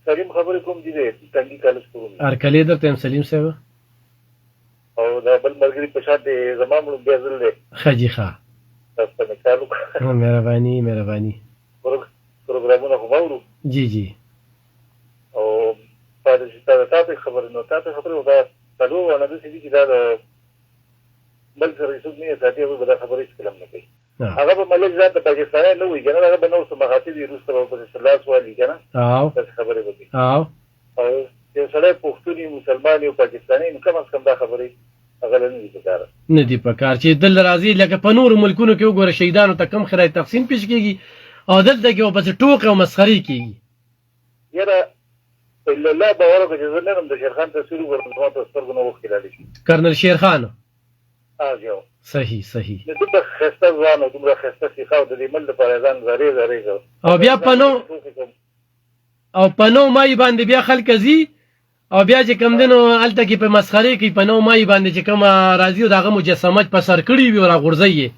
سلیم خبرې کوم دي تنګي کالج کوم ارکلې درته یم سلیم صاحب او دا بل مرګري په شان دی زما مړ بیا ځل دی خجی ښه تاسو په کارو مهرباني پروګرامونه خو باورو جی جی او پاره چې تاسو خبرې نو تاسو خبرې ودا تاسو ونه د سړي چې دا بل سره څه نه ساتي او دا خبرې کلم نه کوي هغه په ملک ذات د پاکستان نه وي کنه هغه به نو څه مخاطب روسته په سلاس والی کنه او خبرې وکړي او چې سړی پښتوني مسلمان او پاکستاني نو کم از کم دا خبرې هغه نه دي پکار نه دي پکار چې دل راضي لکه په نور ملکونو کې وګوره شهیدانو ته کم خیرات تقسیم پیش کیږي او دلته کې بس ټوکه او مسخري کیږي یاره الا الله باور وکړه چې زه نه د شیرخان تصویر ورته تاسو سترګو نو وخیلالی شي کرنل شیرخان اجو صحیح د دغه خسته ځوان او دغه خسته سیخاو د دې مل د پرېزان زری او بیا پنو مای باندې بیا خلک زی او بیا چې کم دنو الته کې په مسخري کې پنو مای باندې چې کوم راضي او دغه مجسمه په سر کړی وي او راغورځي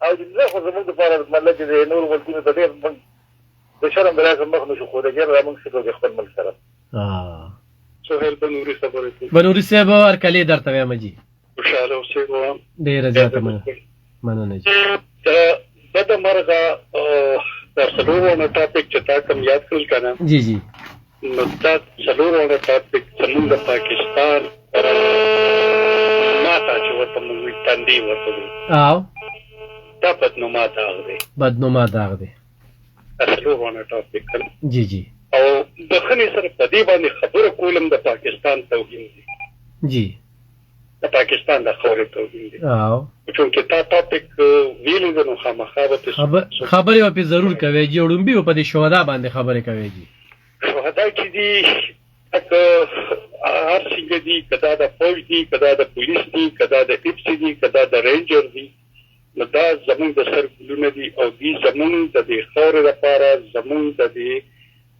او دغه خو زموږ د پاره مله چې نور ولکونه د ډېر د شرم درازه مخ نشو خو د جر را موږ څه د خپل مل سره سهیل بنوري صاحب ارکلې درته وایم جی خوشاله اوسې وم ډېر زیاته مننه جی د مرغه د سلوونه ټاپک چې تا کوم یاد کړل کنه جی جی نو دا سلوونه ټاپک زموږ د پاکستان ماته چې ورته موږ تندې ورته او دا بدنما داغ دی سلوونه ټاپک جی جی او د خني سره په دې باندې خبره کولم د پاکستان توهین دی جی د پاکستان د خوري توهین دی او چونکه تا ټاپک ویلو نو خامخابه خبرې په ضرور کوي چې وړومبي په دې شهدا باندې خبرې کوي جی شهدا کې دي هر څنګه دي کدا د فوج دي کدا د پولیس دي کدا د اف سي دي کدا د رینجر دي نو دا زمونږ د سر ګلونه دي او دي زمونږ د دې خوري لپاره زمونږ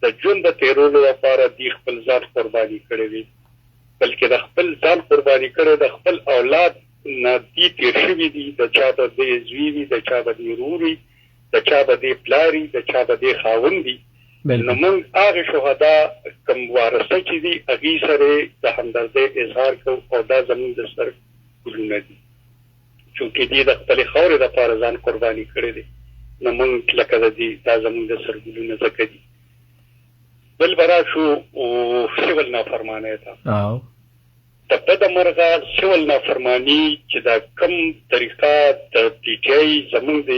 د ژوند د تیرولو لپاره دي خپل ځان قرباني کړی دي بلکې د خپل ځان قرباني کړی د خپل اولاد نه دي تیر شوي دي د چا به دې زوی وي د چا به دې ورور وي د چا به دې پلار وي د چا به دې خاوند وي نو موږ هغه شهدا کوم وارثه چې دي هغې سره د همدردۍ اظهار کوو او دا زموږ د سر ګلونه دي چونکې دې د خپلې خاورې دپاره ځان قرباني کړی دی نو موږ لکه د دې دا زموږ د سر ګلونه ځکه دي بل به راشو سیول نافرمانۍ ته د بده مرغه سیول نافرماني چې دا کم طریقه د پی ټي آی زموږ د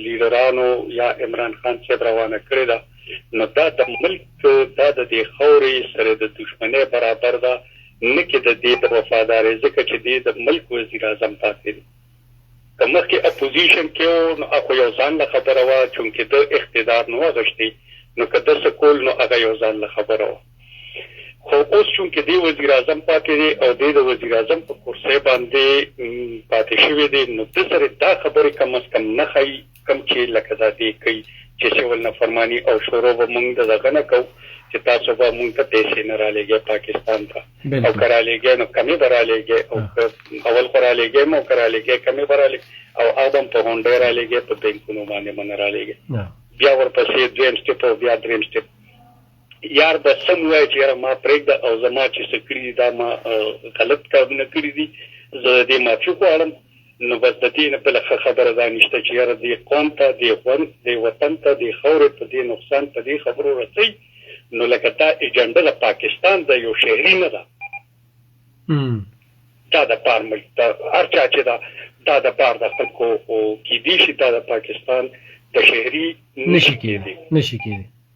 لیډرانو یا عمران خان صاحب روانه کړې ده نو دا د ملک دا د دې خاورې سره د دشمنۍ برابر ده نه کې د دې د وفادارۍ ځکه چې دې د ملک وزیر اعظم پاتې دی که مخکې اپوزیشن کې و نو هغه یو ځان له خبره وه چونکې د اقتدار نه واغښتی نو که ده څه کول نو هغه یو ځان له خبره وه خو اوس چونکې دی وزیر اعظم پاتې دی او دی د وزیر اعظم په کرسۍ باندې پاتې شوی دی نو ده سره دا خبرې کم از کم نه ښایي کم چې لکه دا دی کوي چې سیول نافرماني او شروع به موږ د دغه نه کوو چې تاسو به موږ ته پیسې نه رالېږئ پاکستان ته او که رالېږئ نو کمې به رالېږئ او اول خو رالېږئ مو که رالېږئ کمې به رالېږئ او هغه هم په غونډۍ رالېږئ په بینکونو باندې به نه رالېږئ بیا ورپسې دویم سټپ او بیا دریم سټپ یار به سم وایي چې یاره ما پرېږده او زما چې څه کړي دي دا ما غلط کارونه کړي دي زه د دې معافي غواړم نو بس د دې نه بله ښه خبره دا نشته چې یاره دې قوم ته دې وطن ته دې خاورې ته دې نقصان په دې خبرو رسوي نو لکه دا ایجنډه د پاکستان د یو شهري نه ده دا د پار ملک د هر چا چې دا د پار د خلکو کیدی شي دا د پاکستان د شهري نشي کېدی